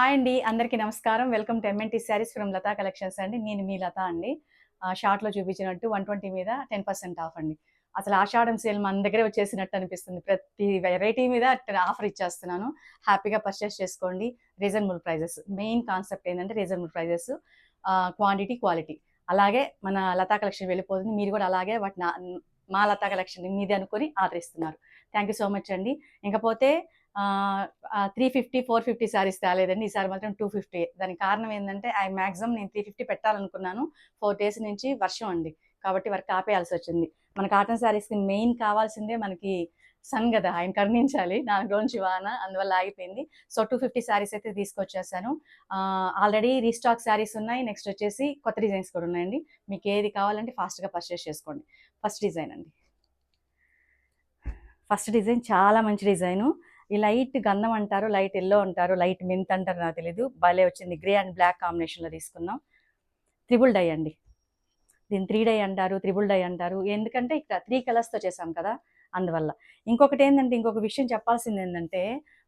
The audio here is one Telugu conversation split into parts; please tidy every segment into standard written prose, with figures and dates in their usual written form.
హాయ్ అండి, అందరికీ నమస్కారం. Welcome to MNT saris from Lata collections అండి. నేను మీ లత అండి. షార్ట్‌లో చూపించినట్టు 120 మీద 10% ఆఫ్ అండి. అసలు ఆషాఢం సేల్ మన దగ్గరే వచ్చేసినట్టు అనిపిస్తుంది. ప్రతి వెరైటీ మీద ఆఫర్ ఇచ్చేస్తున్నాను. హ్యాపీగా పర్చేస్ చేసుకోండి. Reasonable prices. మెయిన్ కాన్సెప్ట్ ఏంటంటే రీజనబుల్ ప్రైజెస్, క్వాంటిటీ, క్వాలిటీ. అలాగే మన లతా కలెక్షన్ వెళ్ళిపోతుంది. మీరు కూడా అలాగే మా లతా కలెక్షన్ మీది అనుకొని ఆదరిస్తున్నారు. థ్యాంక్ యూ సో మచ్ అండి. ఇంకపోతే 350, 450 శారీస్ తేలేదండి. ఈసారి మాత్రం 250. దానికి కారణం ఏంటంటే మ్యాక్సిమం నేను 350 పెట్టాలనుకున్నాను. 4 డేస్ నుంచి వర్షం అండి. కాబట్టి వర్క్ ఆపేయాల్సి వచ్చింది. మన కాటన్ శారీస్కి మెయిన్ కావాల్సిందే మనకి సన్ కదా, ఆయన కరుణించాలి. దానిలోంచి వాన, అందువల్ల ఆగిపోయింది. సో 250 శారీస్ అయితే తీసుకొచ్చేసాను. ఆల్రెడీ రీస్టాక్ శారీస్ ఉన్నాయి. నెక్స్ట్ వచ్చేసి కొత్త డిజైన్స్ కూడా ఉన్నాయండి. మీకు ఏది కావాలంటే ఫాస్ట్గా పర్చేస్ చేసుకోండి. ఫస్ట్ డిజైన్ అండి. ఫస్ట్ డిజైన్ చాలా మంచి డిజైను. ఈ లైట్ గంధం అంటారు, లైట్ ఎల్లో అంటారు, లైట్ మెంత్ అంటారు, నాకు తెలీదు. భలే వచ్చింది. గ్రే అండ్ బ్లాక్ కాంబినేషన్లో తీసుకున్నాం. త్రిబుల్ డై అండి. దీన్ని 3 డై అంటారు, త్రిబుల్ డై అంటారు. ఎందుకంటే ఇక్కడ 3 కలర్స్తో చేసాం కదా, అందువల్ల. ఇంకొకటి ఏంటంటే, ఇంకొక విషయం చెప్పాల్సింది ఏంటంటే,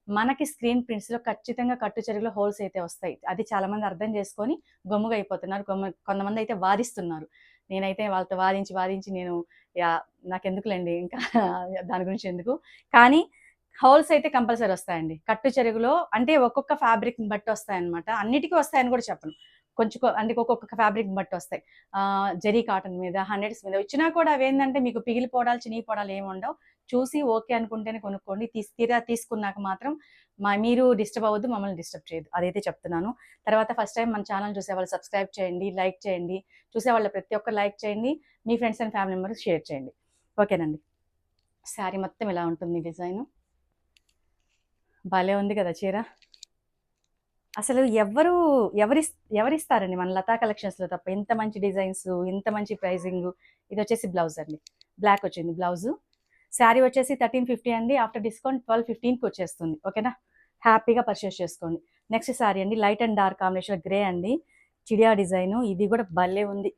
మనకి స్క్రీన్ ప్రింట్స్లో ఖచ్చితంగా కట్టు చెరుగులో హోల్స్ అయితే వస్తాయి. అది చాలామంది అర్థం చేసుకొని గమ్ముగా అయిపోతున్నారు. కొంతమంది అయితే వాదిస్తున్నారు. నేనైతే వాళ్ళతో వాదించి వాదించి నేను నాకెందుకులేండి ఇంకా దాని గురించి ఎందుకు. కానీ హోల్స్ అయితే కంపల్సరీ వస్తాయండి కట్టు చెరుగులో. అంటే ఒక్కొక్క ఫ్యాబ్రిక్ని బట్టి వస్తాయన్నమాట. అన్నిటికీ వస్తాయని కూడా చెప్పను. కొంచెం అంటే ఒక్కొక్క ఫ్యాబ్రిక్ బట్టి వస్తాయి. జరీ కాటన్ మీద, హండ్రెడ్స్ మీద వచ్చినా కూడా అవేంటంటే మీకు పిగిలిపోవడాలు, చినిగిపోవడాలు ఏమి ఉండవు. చూసి ఓకే అనుకుంటేనే కొనుక్కోండి. తీసుకున్నాక మాత్రం మీరు డిస్టర్బ్ అవ్వద్దు, మమ్మల్ని డిస్టర్బ్ చేయదు. అదైతే చెప్తున్నాను. తర్వాత ఫస్ట్ టైం మన ఛానల్ చూసేవాళ్ళు సబ్స్క్రైబ్ చేయండి, లైక్ చేయండి. చూసేవాళ్ళు ప్రతి ఒక్కరు లైక్ చేయండి. మీ friends and family members share చేయండి. ఓకేనండి. శారీ మొత్తం ఇలా ఉంటుంది డిజైను. భలే ఉంది కదా చీర. అసలు ఎవరిస్తారండి మన లతా కలెక్షన్స్లో తప్ప ఇంత మంచి డిజైన్స్, ఇంత మంచి ప్రైజింగ్. ఇది వచ్చేసి బ్లౌజ్ అండి. బ్లాక్ వచ్చింది బ్లౌజు. శారీ వచ్చేసి 1350 అండి. ఆఫ్టర్ డిస్కౌంట్ 1215కి వచ్చేస్తుంది. ఓకేనా, హ్యాపీగా పర్చేస్ చేసుకోండి. నెక్స్ట్ శారీ అండి, light and dark combination grey అండి. చిడియా డిజైను. ఇది కూడా భలే ఉంది.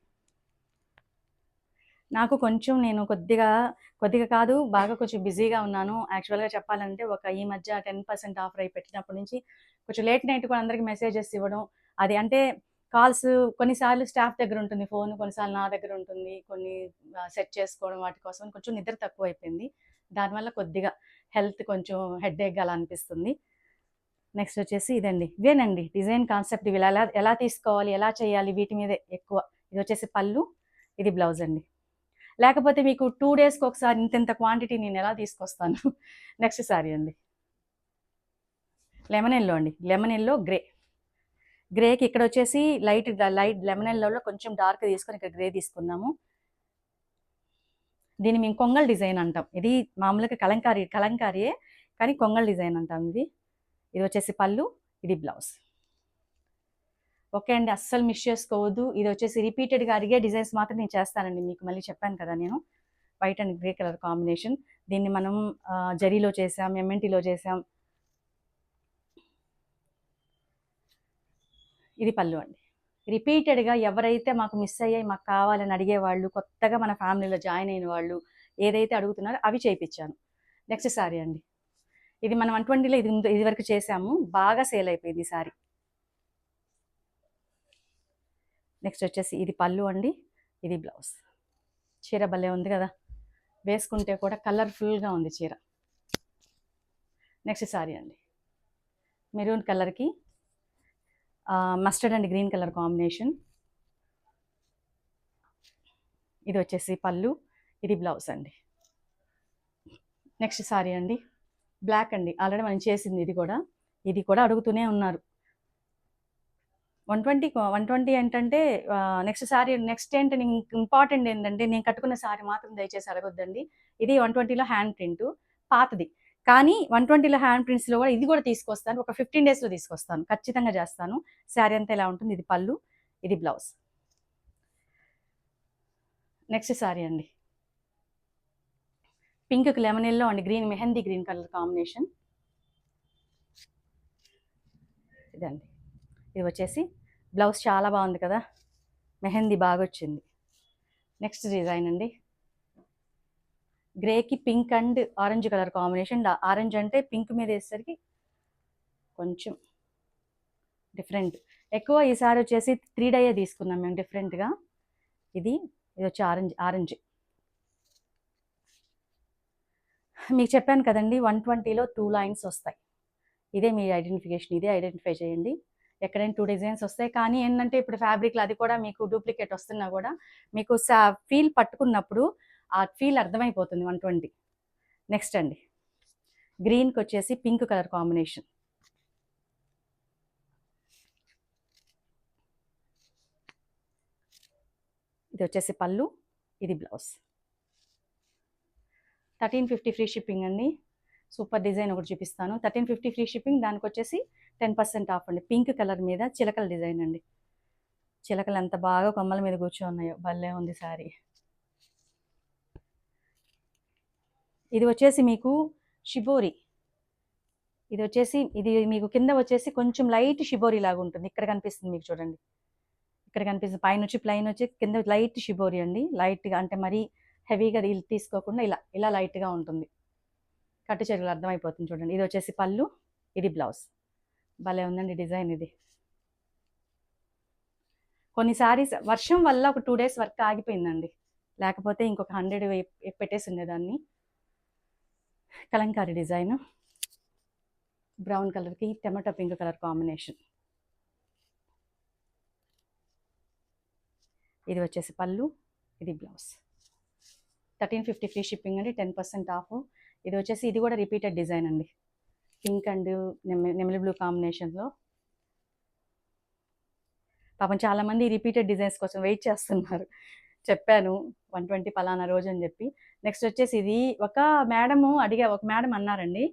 నాకు కొంచెం నేను కొద్దిగా కాదు, బాగా కొంచెం బిజీగా ఉన్నాను. యాక్చువల్‌గా చెప్పాలంటే ఈ మధ్య 10% ఆఫర్ అయి పెట్టినప్పటి నుంచి కొంచెం లేట్ నైట్ కూడా అందరికి మెసేజెస్ ఇవ్వడం. అది అంటే కాల్స్ కొన్నిసార్లు స్టాఫ్ దగ్గర ఉంటుంది ఫోన్, కొన్నిసార్లు నా దగ్గర ఉంటుంది. కొన్ని సెట్ చేసుకోవడం వాటి కోసం కొంచెం నిద్ర తక్కువైపోయింది. దానివల్ల కొద్దిగా హెల్త్ కొంచెం హెడ్‌ఏక్‌గా అలా అనిపిస్తుంది. నెక్స్ట్ వచ్చేసి ఇదండి. ఇవేనండి డిజైన్ కాన్సెప్ట్. ఇవి ఎలా తీసుకోవాలి, ఎలా చేయాలి, వీటి మీదే ఎక్కువ. ఇది వచ్చేసి పళ్ళు, ఇది బ్లౌజ్ అండి. లేకపోతే మీకు 2 డేస్కి ఒకసారి ఇంత క్వాంటిటీ నేను ఎలా తీసుకొస్తాను. నెక్స్ట్ శారీ అండి, లెమన్ ఎల్లో అండి. Lemon yellow grey. గ్రేకి ఇక్కడ వచ్చేసి లైట్ లెమన్ ఎల్లోలో కొంచెం డార్క్ తీసుకొని ఇక్కడ గ్రే తీసుకున్నాము. దీన్ని మేము కొంగల్ డిజైన్ అంటాం. ఇది మామూలుగా కలంకారీయే, కానీ కొంగల్ డిజైన్ అంటాం ఇది. ఇది వచ్చేసి పళ్ళు, ఇది బ్లౌజ్. ఓకే అండి, అస్సలు మిస్ చేసుకోవద్దు. ఇది వచ్చేసి రిపీటెడ్గా అడిగే డిజైన్స్ మాత్రం నేను చేస్తానండి. మీకు మళ్ళీ చెప్పాను కదా నేను, white and grey colour combination. దీన్ని మనం జరీలో చేసాం, ఎంఎన్టీలో చేసాం. ఇది పళ్ళు అండి. రిపీటెడ్గా ఎవరైతే మాకు మిస్ అయ్యాయి, మాకు కావాలని అడిగేవాళ్ళు, కొత్తగా మన ఫ్యామిలీలో జాయిన్ అయిన వాళ్ళు ఏదైతే అడుగుతున్నారో అవి చేయించాను. నెక్స్ట్ శారీ అండి. ఇది మనం 120లో ఇది వరకు చేసాము, బాగా సేల్ అయిపోయింది ఈ శారీ. నెక్స్ట్ వచ్చేసి ఇది పళ్ళు అండి, ఇది బ్లౌజ్. చీర భలే ఉంది కదా, వేసుకుంటే కూడా కలర్ఫుల్గా ఉంది చీర. నెక్స్ట్ శారీ అండి, మెరూన్ కలర్కి mustard and green colour combination. ఇది వచ్చేసి పళ్ళు, ఇది బ్లౌజ్ అండి. నెక్స్ట్ శారీ అండి, బ్లాక్ అండి. ఆల్రెడీ మనం చేసింది ఇది కూడా అడుగుతూనే ఉన్నారు. 120 ఏంటంటే నెక్స్ట్ శారీ. నెక్స్ట్ ఏంటంటే ఇంపార్టెంట్ ఏంటంటే, నేను కట్టుకున్న శారీ మాత్రం దయచేసి అడగొద్దండి. ఇది 120లో హ్యాండ్ ప్రింట్, పాతది. కానీ 120లో హ్యాండ్ ప్రింట్స్లో కూడా ఇది కూడా తీసుకొస్తాను. ఒక 15 డేస్లో తీసుకొస్తాను, ఖచ్చితంగా చేస్తాను. శారీ అంతా ఇలా ఉంటుంది. ఇది పళ్ళు, ఇది బ్లౌజ్. నెక్స్ట్ శారీ అండి, పింక్కి lemon yellow and green, mehndi green colour combination. ఇదండి. ఇది వచ్చేసి బ్లౌజ్ చాలా బాగుంది కదా, మెహందీ బాగా వచ్చింది. నెక్స్ట్ డిజైన్ అండి, గ్రేకి pink and orange colour combination. Orange అంటే పింక్ మీద వేసేసరికి కొంచెం డిఫరెంట్. ఎక్కువ ఈసారి వచ్చేసి 3 డైయే తీసుకున్నాం మేము డిఫరెంట్గా. ఇది వచ్చి ఆరెంజ్. మీకు చెప్పాను కదండి 120లో 2 లైన్స్ వస్తాయి. ఇదే మీ ఐడెంటిఫికేషన్, ఇదే ఐడెంటిఫై చేయండి. ఎక్కడైనా 2 డిజైన్స్ వస్తాయి. కానీ ఏంటంటే ఇప్పుడు ఫ్యాబ్రిక్లో అది కూడా మీకు డూప్లికేట్ వస్తున్నా కూడా మీకు ఫీల్ పట్టుకున్నప్పుడు ఆ ఫీల్ అర్థమైపోతుంది 120. నెక్స్ట్ అండి, గ్రీన్కి వచ్చేసి పింక్ కలర్ కాంబినేషన్. ఇది వచ్చేసి పళ్ళు, ఇది బ్లౌజ్. 1350 ఫ్రీ షిప్పింగ్ అండి. సూపర్ డిజైన్ ఒకటి చూపిస్తాను. 1350 ఫ్రీ షిప్పింగ్, దానికి వచ్చేసి 10% ఆఫ్ అండి. పింక్ కలర్ మీద చిలకల డిజైన్ అండి. చిలకలు ఎంత బాగా కొమ్మల మీద కూర్చోన్నాయో, భలే ఉంది శారీ. ఇది వచ్చేసి మీకు షిబోరి. ఇది మీకు కింద వచ్చేసి కొంచెం లైట్ షిబోరి లాగా ఉంటుంది. ఇక్కడ కనిపిస్తుంది మీకు, చూడండి ఇక్కడ కనిపిస్తుంది. పైన వచ్చి ప్లెయిన్ వచ్చి కింద లైట్ షిబోరి అండి. లైట్గా అంటే మరీ హెవీగా తీసుకోకుండా ఇలా లైట్గా ఉంటుంది. కట్టు చెరువులు అర్థమైపోతుంది చూడండి. ఇది వచ్చేసి పళ్ళు, ఇది బ్లౌజ్. భలే ఉందండి డిజైన్ ఇది. కొన్ని సారీస్ వర్షం వల్ల ఒక 2 డేస్ వర్క్ ఆగిపోయిందండి, లేకపోతే ఇంకొక 100 పెట్టేసి ఉండేదాన్ని. కలంకారీ డిజైన్, బ్రౌన్ కలర్కి టమాటో పింక్ కలర్ కాంబినేషన్. ఇది వచ్చేసి పళ్ళు, ఇది బ్లౌజ్. 1350 ఫ్రీ షిప్పింగ్ అండి, 10% ఆఫ్. ఇది వచ్చేసి ఇది కూడా రిపీటెడ్ డిజైన్ అండి, పింక్ అండ్ నెమలి బ్లూ కాంబినేషన్లో. పాపం చాలామంది రిపీటెడ్ డిజైన్స్ కోసం వెయిట్ చేస్తున్నారు. చెప్పాను 120 పలానా రోజు అని చెప్పి. నెక్స్ట్ వచ్చేసి ఇది ఒక మేడం అన్నారండి,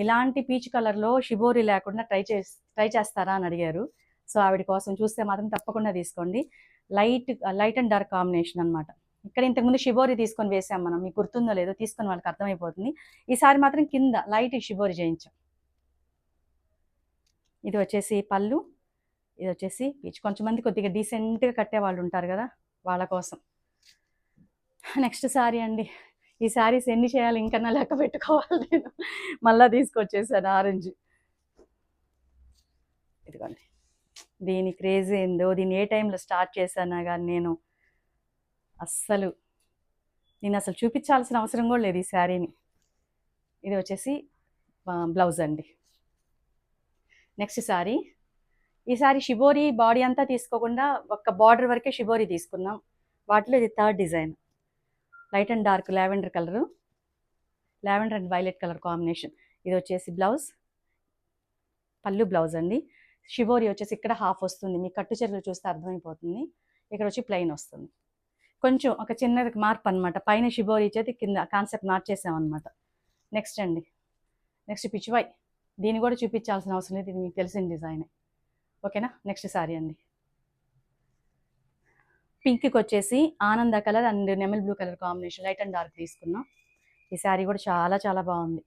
ఇలాంటి పీచ్ కలర్లో షిబోరి లేకుండా ట్రై చేస్తారా అని అడిగారు. సో ఆవిడ కోసం చూస్తే మాత్రం తప్పకుండా తీసుకోండి. లైట్ అండ్ డార్క్ కాంబినేషన్ అనమాట. ఇక్కడ ఇంతకుముందు షిబోరి తీసుకొని వేసాం మనం, మీకు గుర్తుందో లేదో, తీసుకొని వాళ్ళకి అర్థమైపోతుంది. ఈసారి మాత్రం కింద లైట్ షిబోరి చేయించాం. ఇది వచ్చేసి పళ్ళు, ఇది వచ్చేసి పీచ్. కొంచెంమంది కొద్దిగా డీసెంట్గా కట్టే వాళ్ళు ఉంటారు కదా, వాళ్ళ కోసం. నెక్స్ట్ శారీ అండి. ఈ శారీస్ ఎన్ని చేయాలి ఇంకన్నా లెక్క పెట్టుకోవాలి నేను. మళ్ళీ తీసుకొచ్చేసాను ఆరెంజ్. ఇదిగోండి, దీని క్రేజ్ ఏందో, దీన్ని ఏ టైంలో స్టార్ట్ చేశానా కానీ నేను అస్సలు చూపించాల్సిన అవసరం కూడా లేదు ఈ శారీని. ఇది వచ్చేసి బ్లౌజ్ అండి. నెక్స్ట్ శారీ. ఈ శారీ షిబోరి బాడీ అంతా తీసుకోకుండా ఒక్క బార్డర్ వరకే షిబోరి తీసుకున్నాం. వాటిలో ఇది 3rd design. Light and dark lavender colour, lavender and violet colour combination. ఇది వచ్చేసి బ్లౌజ్, పళ్ళు బ్లౌజ్ అండి. షిబోరి వచ్చేసి ఇక్కడ హాఫ్ వస్తుంది, మీకు కట్టు చీరలు చూస్తే అర్థమైపోతుంది. ఇక్కడ వచ్చి ప్లెయిన్ వస్తుంది. కొంచెం ఒక చిన్న మార్పు అనమాట. పైన షిబోరి ఇచ్చేది, కింద కాన్సెప్ట్ మార్చేసామన్నమాట. నెక్స్ట్ అండి, నెక్స్ట్ పిచ్చివై. దీన్ని కూడా చూపించాల్సిన అవసరం లేదు, ఇది మీకు తెలిసిన డిజైనే. ఓకేనా. నెక్స్ట్ శారీ అండి. పింక్కి వచ్చేసి ఆనంద కలర్ అండ్ నెమల్ blue colour combination, light and dark తీసుకున్నాం. ఈ శారీ కూడా చాలా చాలా బాగుంది.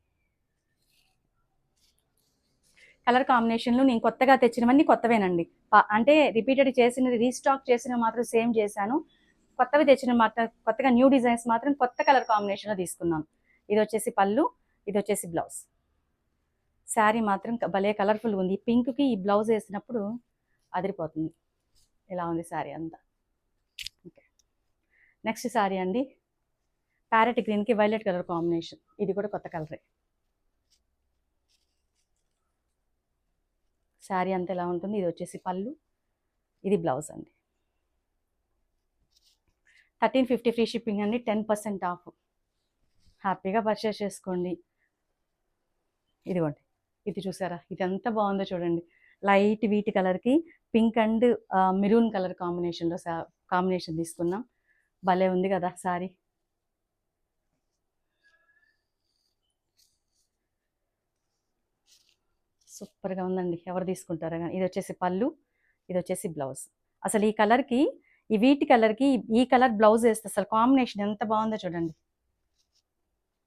కలర్ కాంబినేషన్లు నేను కొత్తగా తెచ్చినవన్నీ కొత్తవేనండి. అంటే రిపీటెడ్ చేసినవి, రీస్టాక్ చేసినవి మాత్రం సేమ్ చేశాను. కొత్తవి తెచ్చిన మాత్రం, కొత్తగా న్యూ డిజైన్స్ మాత్రం కొత్త కలర్ కాంబినేషన్లో తీసుకున్నాను. ఇది వచ్చేసి పళ్ళు, ఇది వచ్చేసి బ్లౌజ్. శారీ మాత్రం భలే కలర్ఫుల్గా ఉంది. ఈ పింక్కి ఈ బ్లౌజ్ వేసినప్పుడు అదిరిపోతుంది. ఇలా ఉంది శారీ అంతా. ఓకే. నెక్స్ట్ శారీ అండి, ప్యారెట్ గ్రీన్కి వైలెట్ కలర్ కాంబినేషన్. ఇది కూడా కొత్త కలరే. శారీ అంతా ఇలా ఉంటుంది. ఇది వచ్చేసి పళ్ళు, ఇది బ్లౌజ్ అండి. 1350 ఫ్రీ షిప్పింగ్ అండి, 10% ఆఫ్. హ్యాపీగా పర్చేస్ చేసుకోండి. ఇదిగోండి, ఇది చూసారా, ఇది ఎంత బాగుందో చూడండి. లైట్ వీట్ కలర్కి పింక్ అండ్ మెరూన్ కలర్ కాంబినేషన్లో కాంబినేషన్ తీసుకున్నాం. భలే ఉంది కదా శారీ. సూపర్గా ఉందండి, ఎవరు తీసుకుంటారా కానీ. ఇది వచ్చేసి పళ్ళు, ఇది వచ్చేసి బ్లౌజ్. అసలు ఈ కలర్కి, ఈ వీటి కలర్కి ఈ కలర్ బ్లౌజ్ వేస్తే అసలు కాంబినేషన్ ఎంత బాగుందో చూడండి.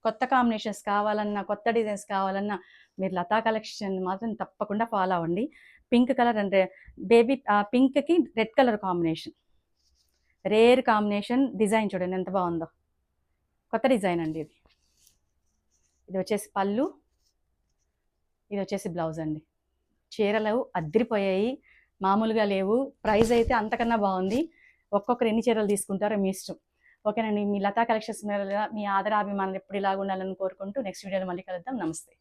కొత్త కాంబినేషన్స్ కావాలన్నా, కొత్త డిజైన్స్ కావాలన్నా మీరు లతా కలెక్షన్ మాత్రం తప్పకుండా ఫాలో అవ్వండి. పింక్ కలర్ అంటే బేబీ పింక్కి red colour combination, rare combination. Design చూడండి ఎంత బాగుందో, కొత్త డిజైన్ అండి ఇది. ఇది వచ్చేసి పళ్ళు, ఇది వచ్చేసి బ్లౌజ్ అండి. చీరలు అద్దిరిపోయాయి, మామూలుగా లేవు. ప్రైస్ అయితే అంతకన్నా బాగుంది. ఒక్కొక్కరు ఎన్ని చీరలు తీసుకుంటారో మీ ఇష్టం. ఓకేనండి. మీ లతా కలెక్షన్స్ మీద మీ ఆదరాభిమానాలు ఎప్పుడు ఇలాగ ఉండాలని కోరుకుంటూ నెక్స్ట్ వీడియోలో మళ్ళీ కలుద్దాం. నమస్తే.